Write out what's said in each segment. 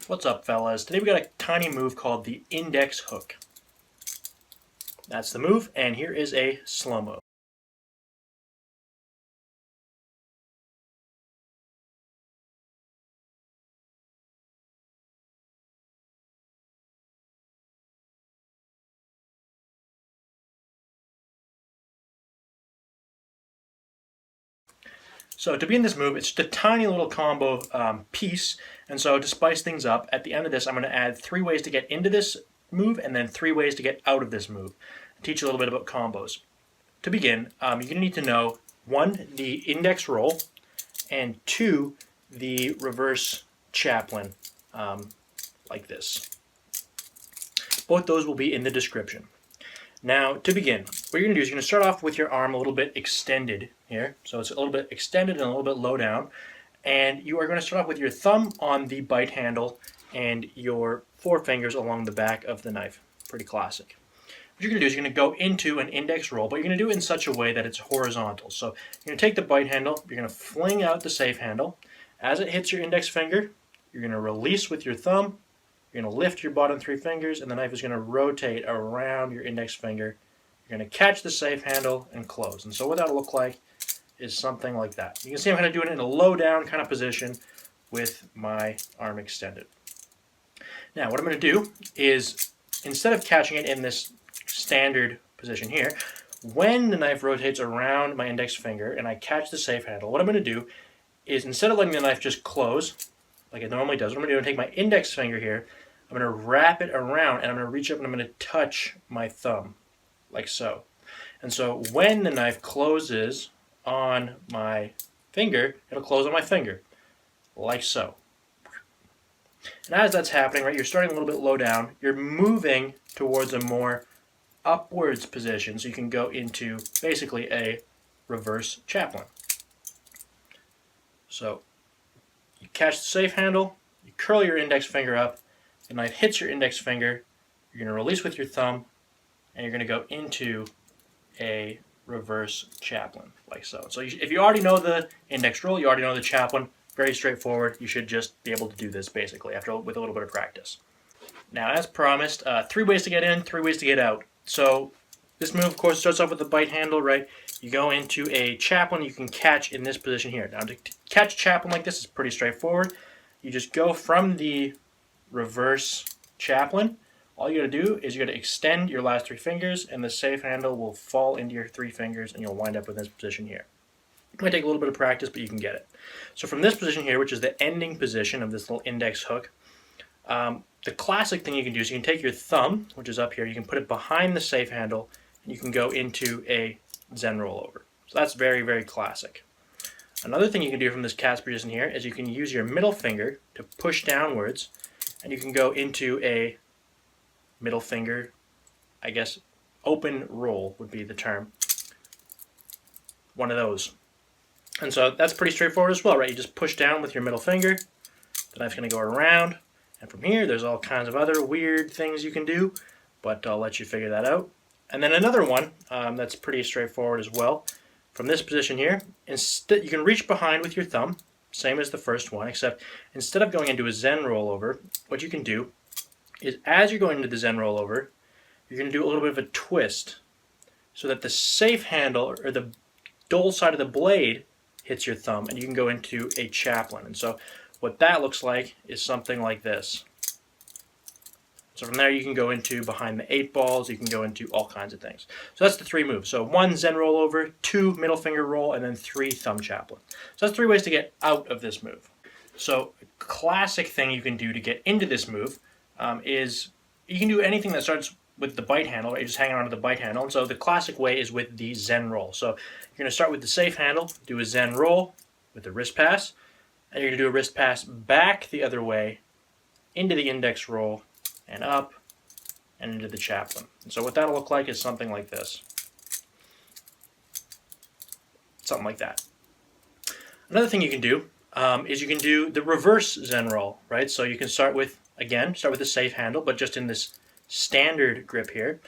What's up, fellas? Today we got a tiny move called the index hook. That's the move, and here is a slow-mo. So to be in this move, it's just a tiny little combo piece, and so to spice things up, at the end of this I'm going to add 3 ways to get into this move and then 3 ways to get out of this move. I'll teach you a little bit about combos. To begin, you're going to need to know 1, the index roll, and 2, the reverse Chaplin, like this. Both those will be in the description. Now, to begin, what you're going to do is you're going to start off with your arm a little bit extended here. So it's a little bit extended and a little bit low down. And you are going to start off with your thumb on the bite handle and your forefingers along the back of the knife. Pretty classic. What you're going to do is you're going to go into an index roll, but you're going to do it in such a way that it's horizontal. So you're going to take the bite handle, you're going to fling out the safe handle. As it hits your index finger, you're going to release with your thumb. You're going to lift your bottom 3 fingers, and the knife is going to rotate around your index finger. You're going to catch the safe handle and close. And so what that'll look like is something like that. You can see I'm kind of doing it in a low down kind of position with my arm extended. Now what I'm going to do is, instead of catching it in this standard position here, when the knife rotates around my index finger and I catch the safe handle, what I'm going to do is, instead of letting the knife just close like it normally does, what I'm going to do is take my index finger here, I'm going to wrap it around, and I'm going to reach up and I'm going to touch my thumb, like so. And so when the knife closes on my finger, it'll close on my finger, like so. And as that's happening, right, you're starting a little bit low down, you're moving towards a more upwards position, so you can go into basically a reverse Chaplin. So you catch the safe handle, you curl your index finger up, the knife hits your index finger, you're going to release with your thumb, and you're going to go into a reverse Chaplin, like so. So if you already know the index roll, you already know the Chaplin, very straightforward. You should just be able to do this basically with a little bit of practice. Now, as promised, 3 ways to get in, 3 ways to get out. So this move, of course, starts off with the bite handle, right? You go into a Chaplin you can catch in this position here. Now, to catch a Chaplin like this is pretty straightforward. You just go from the reverse Chaplin. All you got to do is you got to extend your last 3 fingers, and the safe handle will fall into your 3 fingers, and you'll wind up with this position here. It might take a little bit of practice, but you can get it. So from this position here, which is the ending position of this little index hook, the classic thing you can do is you can take your thumb, which is up here, you can put it behind the safe handle, and you can go into a Zen Roll over. So that's very, very classic. Another thing you can do from this cat's position here is you can use your middle finger to push downwards, and you can go into a middle finger, I guess, open roll would be the term. One of those. And so that's pretty straightforward as well, right? You just push down with your middle finger, the knife's going to go around, and from here there's all kinds of other weird things you can do, but I'll let you figure that out. And then another one that's pretty straightforward as well. From this position here, instead you can reach behind with your thumb, same as the first one, except instead of going into a Zen rollover, what you can do is, as you're going into the Zen rollover, you're going to do a little bit of a twist so that the safe handle, or the dull side of the blade, hits your thumb, and you can go into a Chaplin. And so what that looks like is something like this. So from there you can go into behind the 8 balls, you can go into all kinds of things. So that's the 3 moves. So 1 Zen roll over, 2 middle finger roll, and then 3 thumb Chaplin. So that's 3 ways to get out of this move. So a classic thing you can do to get into this move is you can do anything that starts with the bite handle, right? You're just hanging on to the bite handle. And so the classic way is with the Zen roll. So you're going to start with the safe handle, do a Zen roll with the wrist pass, and you're going to do a wrist pass back the other way into the index roll, and up, and into the Chaplin. And so what that'll look like is something like this. Something like that. Another thing you can do is you can do the reverse Zen roll, right? So you can start with the safe handle, but just in this standard grip here.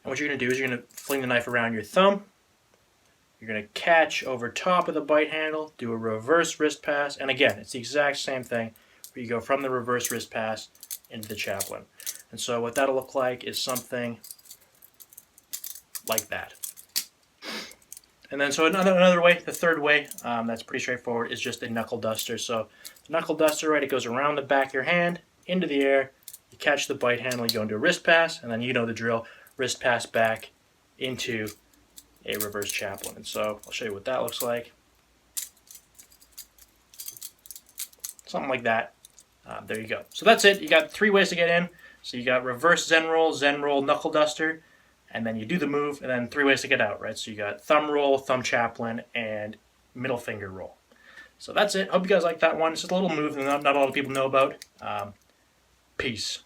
And what you're going to do is you're going to fling the knife around your thumb. You're going to catch over top of the bite handle, do a reverse wrist pass, and again, it's the exact same thing. where you go from the reverse wrist pass into the Chaplin. And so what that'll look like is something like that. And then so another way, the third way, that's pretty straightforward, is just a Knuckleduster. So the Knuckleduster, right, it goes around the back of your hand, into the air, you catch the bite handle, you go into a wrist pass, and then you know the drill, wrist pass back into a reverse Chaplin. And so I'll show you what that looks like. Something like that. There you go. So that's it. You got 3 ways to get in. So you got reverse Zen Roll, Knuckleduster, and then you do the move, and then 3 ways to get out, right? So you got thumb roll, thumb Chaplin, and middle finger roll. So that's it. Hope you guys like that one. It's just a little move that not a lot of people know about. Peace.